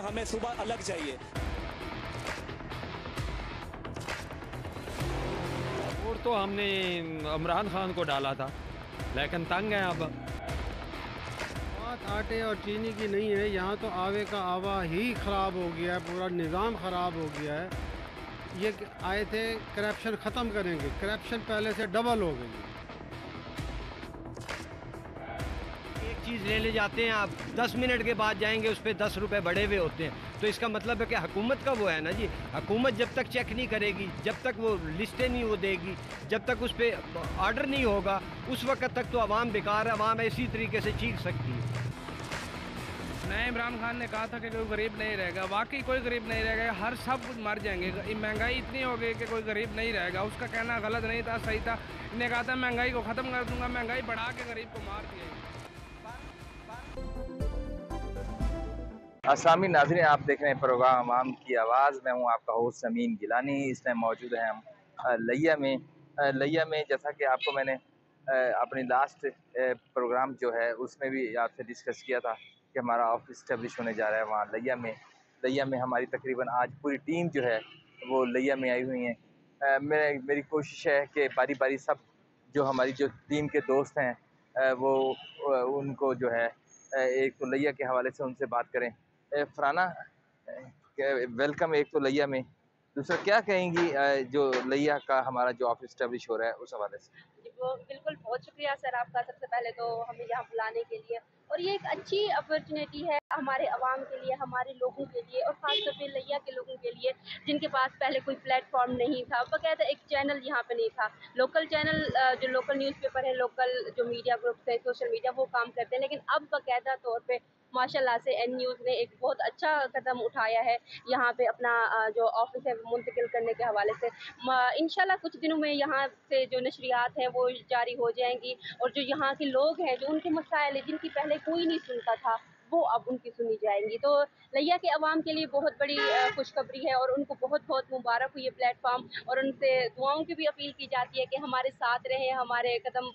हमें सुबह अलग चाहिए। वोट तो हमने इमरान खान को डाला था, लेकिन तंग है अब। बात आटे और चीनी की नहीं है, यहाँ तो आवे का आवा ही ख़राब हो गया है, पूरा निज़ाम ख़राब हो गया है। ये आए थे करप्शन ख़त्म करेंगे, करप्शन पहले से डबल हो गई है। एक चीज़ ले जाते हैं आप, 10 मिनट के बाद जाएंगे उस पर 10 रुपये बढ़े हुए होते हैं। तो इसका मतलब है कि हुकूमत का वो है ना जी, हुकूमत जब तक चेक नहीं करेगी, जब तक वो लिस्टें नहीं वो देगी, जब तक उस पर ऑर्डर नहीं होगा, उस वक्त तक तो आवाम बेकार है, आवाम इसी तरीके से चीख सकती है। नए इमरान खान ने कहा था कि कोई गरीब नहीं रहेगा, वाकई कोई गरीब नहीं रहेगा, हर सब कुछ मर जाएंगे। महंगाई इतनी हो गई कि कोई गरीब नहीं रहेगा। उसका कहना गलत नहीं था, सही था। इन्हें कहा था महंगाई को ख़त्म कर दूंगा, महंगाई बढ़ा के गरीब को मार दिया। अस्सलामी नाज़रीन, आप देख रहे हैं प्रोग्राम अवाम की आवाज़। मैं हूं आपका होस्ट समीन गिलानी। इस टाइम मौजूद हैं हम लिया में जैसा कि आपको मैंने अपनी लास्ट प्रोग्राम जो है उसमें भी आपसे डिस्कस किया था कि हमारा ऑफिस इस्टेब्लिश होने जा रहा है वहाँ लिया में हमारी तकरीबन आज पूरी टीम जो है वो लिया में आई हुई है। मेरी कोशिश है कि बारी बारी सब जो हमारी जो टीम के दोस्त हैं वो उनको जो है एक तो लिया के हवाले से उनसे बात करें। फराना, वेलकम एक तो लिया में, दूसरा क्या कहेंगी जो लिया का हमारा जो ऑफिस स्टैब्लिश हो रहा है उस हवाले से? जी, वो बिल्कुल बहुत शुक्रिया सर आपका, सबसे पहले तो हमें यहाँ बुलाने के लिए। और ये एक अच्छी अपॉर्चुनिटी है हमारे अवाम के लिए, हमारे लोगों के लिए, और ख़ासतौर पे लिया के लोगों के लिए जिनके पास पहले कोई प्लेटफॉर्म नहीं था, बाकायदा एक चैनल यहाँ पे नहीं था। लोकल चैनल जो लोकल न्यूज़पेपर है, लोकल जो मीडिया ग्रुप्स है, सोशल मीडिया, वो काम करते हैं, लेकिन अब बाकायदा तौर पे माशाल्लाह से एन न्यूज़ ने एक बहुत अच्छा कदम उठाया है यहाँ पे अपना जो ऑफिस है मुंतकिल करने के हवाले से। इंशाल्लाह कुछ दिनों में यहाँ से जो नशरियात हैं वो जारी हो जाएंगी, और जो यहाँ के लोग हैं, जो उनके मसाइल हैं जिनकी पहले कोई नहीं सुनता था, वो अब उनकी सुनी जाएंगी। तो लिया के अवाम के लिए बहुत बड़ी खुशखबरी है, और उनको बहुत बहुत मुबारक हो ये प्लेटफॉर्म, और उनसे दुआओं की भी अपील की जाती है कि हमारे साथ रहें, हमारे कदम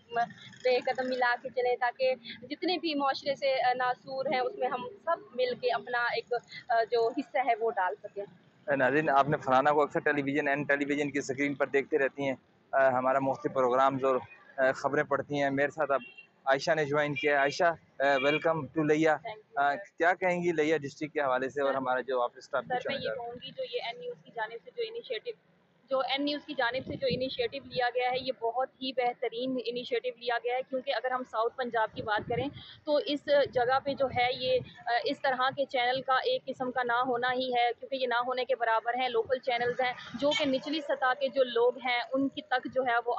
पे कदम मिला के चलें, ताकि जितने भी माशरे से नासूर हैं उसमें हम सब मिल के अपना एक जो हिस्सा है वो डाल सकें। नाज़रीन, आपने फराना को अक्सर टेलीविज़न एंड टेलीविज़न की स्क्रीन पर देखते रहती हैं, हमारा मुख्तलिफ प्रोग्राम्स और ख़बरें पढ़ती हैं। मेरे साथ अब आयशा ने ज्वाइन किया है। आयशा, वेलकम टू लिया। क्या कहेंगी लिया डिस्ट्रिक्ट के हवाले से और हमारा जो ऑफिस स्टाफ? सर मैं ये कहूँगी, जो ये एन न्यूज़ की जानिब से जो इनिशिएटिव लिया गया है, ये बहुत ही बेहतरीन इनिशिएटिव लिया गया है, क्योंकि अगर हम साउथ पंजाब की बात करें तो इस जगह पे जो है ये इस तरह के चैनल का एक किस्म का ना होना ही है, क्योंकि ये ना होने के बराबर हैं। लोकल चैनल्स हैं जो कि निचली सतह के जो लोग हैं उनकी तक जो है वो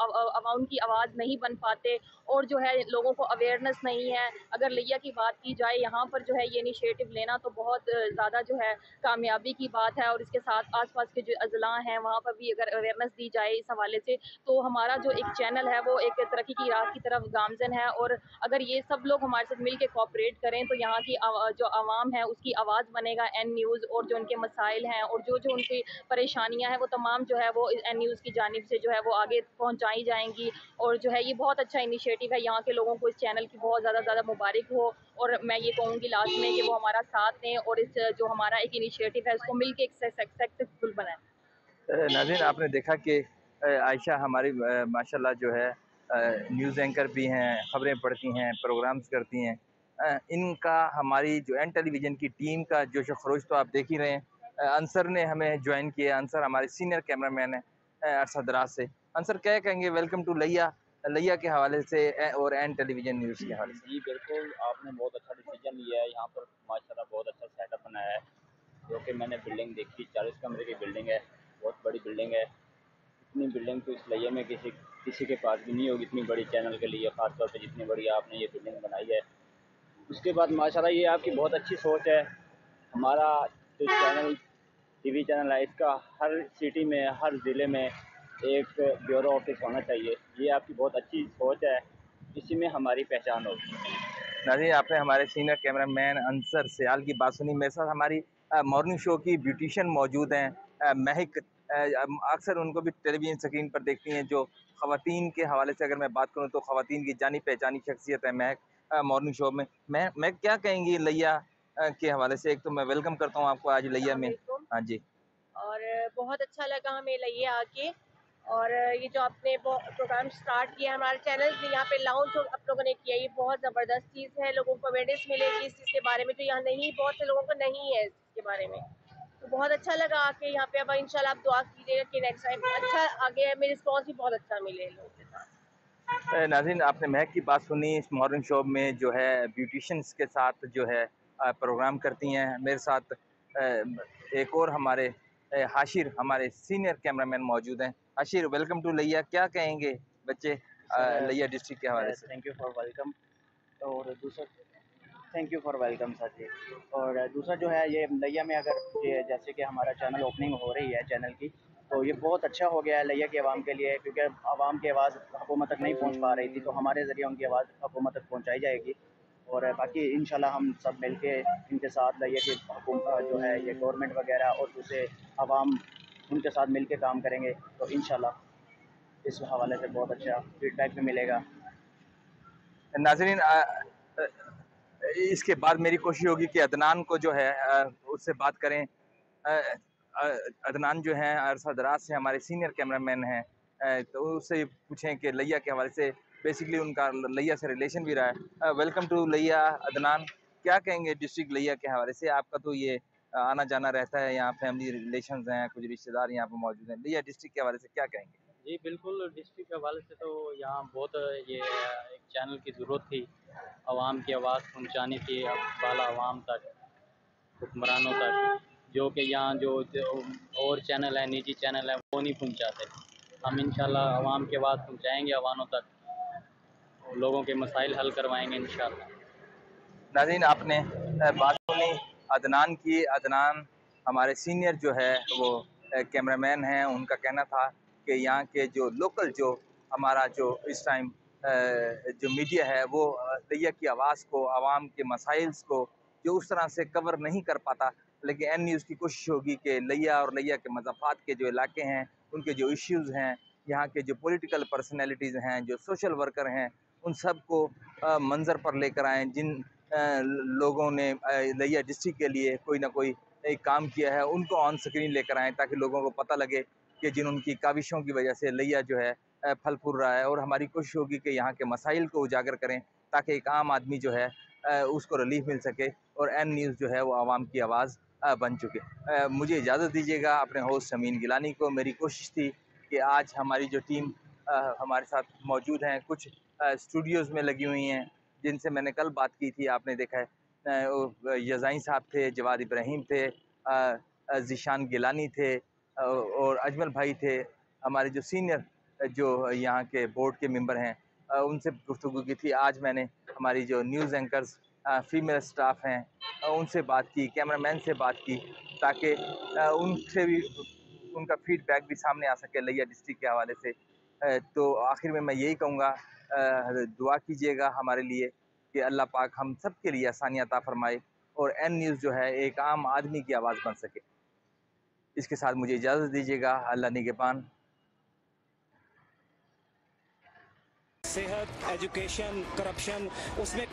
उनकी आवाज़ नहीं बन पाते, और जो है लोगों को अवेयरनेस नहीं है। अगर लिया की बात की जाए, यहाँ पर जो है ये इनिशिएटिव लेना तो बहुत ज़्यादा जो है कामयाबी की बात है, और इसके साथ आसपास के जो अजला हैं वहाँ पर भी अगर अवेयरनेस दी जाए इस हवाले से, तो हमारा जो एक चैनल है वो एक तरक्की की राह की तरफ गामजन है। और अगर ये सब लोग हमारे साथ मिल के कोऑपरेट करें तो यहाँ की जो आवाम है उसकी आवाज़ बनेगा एन न्यूज़, और जो उनके मसाइल हैं और जो जो उनकी परेशानियाँ हैं वो तमाम जो है वो एन न्यूज़ की जानिब से जो है वो आगे पहुँचाई जाएंगी। और जो है ये बहुत अच्छा इनिशिएटिव है, यहाँ के लोगों को इस चैनल की बहुत ज़्यादा मुबारक हो, और मैं ये कहूँगी लास्ट में कि वो हमारा साथ दें और इस जो हमारा एक इनिशिएटिव है उसको मिल के एक सक्सेसफुल बनाएं। नाज़रीन, आपने देखा कि आयशा हमारी माशाल्लाह जो है न्यूज़ एंकर भी हैं, ख़बरें पढ़ती हैं, प्रोग्राम्स करती हैं। इनका हमारी जो एन टेलीविज़न की टीम का जोश व खरोश तो आप देख ही रहे हैं। अंसर ने हमें ज्वाइन किया। अंसर हमारे सीनियर कैमरामैन है अरसा दराज से। अंसर, क्या कहेंगे वेलकम टू लिया के हवाले से और एन टेलीविज़न न्यूज़ के हवाले से? जी बिल्कुल, आपने बहुत अच्छा डिसीजन लिया है। यहाँ पर माशाल्लाह बहुत अच्छा सेटअप बनाया है, जो कि मैंने बिल्डिंग देखी, 40 कमरे की बिल्डिंग है, बहुत बड़ी बिल्डिंग है। इतनी बिल्डिंग तो इस लिया में किसी के पास भी नहीं होगी, इतनी बड़ी चैनल के लिए, ख़ासतौर पे जितनी बड़ी आपने ये बिल्डिंग बनाई है। उसके बाद माशाल्लाह ये आपकी बहुत अच्छी सोच है। हमारा जो चैनल टीवी चैनल है, इसका हर सिटी में, हर ज़िले में एक ब्यूरो ऑफिस होना चाहिए। ये आपकी बहुत अच्छी सोच है, इसी में हमारी पहचान होगी। नाज़रीन, आपने हमारे सीनियर कैमरामैन अंसर सियाल की बात सुनी। मेरे साथ हमारी मॉर्निंग शो की ब्यूटिशियन मौजूद हैं, महक। अक्सर उनको भी टेलीविज़न स्क्रीन पर देखती हैं। जो ख़वातीन के हवाले से अगर मैं बात करूँ तो ख़वातीन की जानी पहचानी शख्सियत है महक मॉर्निंग शो में। महक, क्या कहेंगी लिया के हवाले से। एक तो मैं वेलकम करता हूँ आपको आज लिया में। हाँ जी। और बहुत अच्छा लगा हमें लिया आके, और ये जो आपने प्रोग्राम स्टार्ट किया हमारे चैनल से, यहाँ पे लॉन्च आप लोगों ने किया, ये बहुत ज़बरदस्त चीज़ है। लोगों को अवेयरनेस मिलेगी इस चीज़ के बारे में जो यहाँ नहीं, बहुत से लोगों को नहीं है इसके बारे में। तो बहुत अच्छा लगा आके यहाँ पे। अब इंशाल्लाह आप दुआ कीजिएगा कि नेक्स्ट टाइम अच्छा आगे हमें रिस्पॉन्स भी बहुत अच्छा मिले लोगों के साथ। नाज़रीन, आपने महक की बात सुनी। इस मॉर्निंग शो में जो है ब्यूटिशियंस के साथ जो है प्रोग्राम करती हैं। मेरे साथ एक और हमारे हाशिर, हमारे सीनियर कैमरामैन मौजूद हैं। हाशिर, वेलकम टू लिया। क्या कहेंगे बच्चे लिया डिस्ट्रिक्ट के हवाले से? Thank you for welcome. और दूसरा thank you for welcome sir ji. और दूसरा जो है ये लिया में, अगर ये जैसे कि हमारा चैनल ओपनिंग हो रही है चैनल की, तो ये बहुत अच्छा हो गया है लिया की आवाम के लिए, क्योंकि आवाम की आवाज़ हुकूमत तक नहीं पहुंच पा रही थी, तो हमारे ज़रिए उनकी आवाज़ हुकूमत तक पहुंचाई जाएगी। और बाकी इंशाल्लाह हम सब मिलके इनके साथ लिया की हुकूमत जो है ये गवर्नमेंट वगैरह और दूसरे आवाम उनके साथ मिलके काम करेंगे, तो इंशाल्लाह इस हवाले से बहुत अच्छा फीडबैक भी मिलेगा। नाज़रीन, इसके बाद मेरी कोशिश होगी कि अदनान को जो है उससे बात करें। अदनान जो हैं अरसा दराज से हमारे सीनियर कैमरामैन हैं, तो उससे पूछें कि लिया के हवाले से बेसिकली उनका लिया से रिलेशन भी रहा है। वेलकम टू लिया अदनान। क्या कहेंगे डिस्ट्रिक्ट लिया के हवाले से? आपका तो ये आना जाना रहता है, यहाँ फैमिली रिलेशंस हैं, कुछ रिश्तेदार यहाँ पर मौजूद हैं। लिया डिस्ट्रिक्ट के हवाले से क्या कहेंगे? जी बिल्कुल, डिस्ट्रिक्ट के हवाले से तो यहाँ बहुत ये एक चैनल की ज़रूरत थी, आवाम की आवाज़ पहुँचानी थी अब बाला आवाम तक, हुक्मरानों तक, जो कि यहाँ जो और चैनल है, निजी चैनल है, वो नहीं पहुँचाते। हम इंशाल्लाह आवाम की आवाज़ पहुँचाएँगे अवानों तक, और लोगों के मसाइल हल करवाएँगे इंशाल्लाह। नाज़रीन, आपने बात सुनी अदनान की। अदनान हमारे सीनियर जो है वो कैमरामैन हैं। उनका कहना था कि यहाँ के जो लोकल जो हमारा जो इस टाइम जो मीडिया है वो लिया की आवाज़ को, आवाम के मसाइल्स को जो उस तरह से कवर नहीं कर पाता, लेकिन एन न्यूज़ की कोशिश होगी कि लिया और लिया के मज़ाफ़ात के जो इलाके हैं, उनके जो इश्यूज़ हैं, यहाँ के जो पॉलिटिकल पर्सनैलिटीज़ हैं, जो सोशल वर्कर हैं, उन सब को मंज़र पर लेकर आएँ। जिन लोगों ने लिया डिस्ट्रिक्ट के लिए कोई ना कोई एक काम किया है, उनको ऑन स्क्रीन लेकर आएँ, ताकि लोगों को पता लगे कि जिन उनकी काविशों की वजह से लिया जो है फल फूल रहा है। और हमारी कोशिश होगी कि यहाँ के मसाइल को उजागर करें, ताकि एक आम आदमी जो है उसको रिलीफ मिल सके और एन न्यूज़ जो है वो आवाम की आवाज़ बन चुके। मुझे इजाज़त दीजिएगा अपने होस्ट समीन गिलानी को। मेरी कोशिश थी कि आज हमारी जो टीम हमारे साथ मौजूद हैं, कुछ स्टूडियोज़ में लगी हुई हैं, जिनसे मैंने कल बात की थी, आपने देखा है। यज़ाइन साहब थे, जवाद इब्राहिम थे, ज़ीशान गिलानी थे और अजमल भाई थे। हमारे जो सीनियर जो यहाँ के बोर्ड के मेंबर हैं, उनसे गुफ्तगू की थी। आज मैंने हमारी जो न्यूज़ एंकर्स फीमेल स्टाफ हैं उनसे बात की, कैमरामैन से बात की, ताकि उनसे भी उनका फीडबैक भी सामने आ सके लिया डिस्ट्रिक्ट के हवाले से। तो आखिर में मैं यही कहूँगा, दुआ कीजिएगा हमारे लिए कि अल्लाह पाक हम सब के लिए आसानियाँ अता फरमाए और एन न्यूज़ जो है एक आम आदमी की आवाज़ बन सके। इसके साथ मुझे इजाज़त दीजिएगा। अल्लाह निगहबान। सेहत, एजुकेशन, करप्शन, उसमें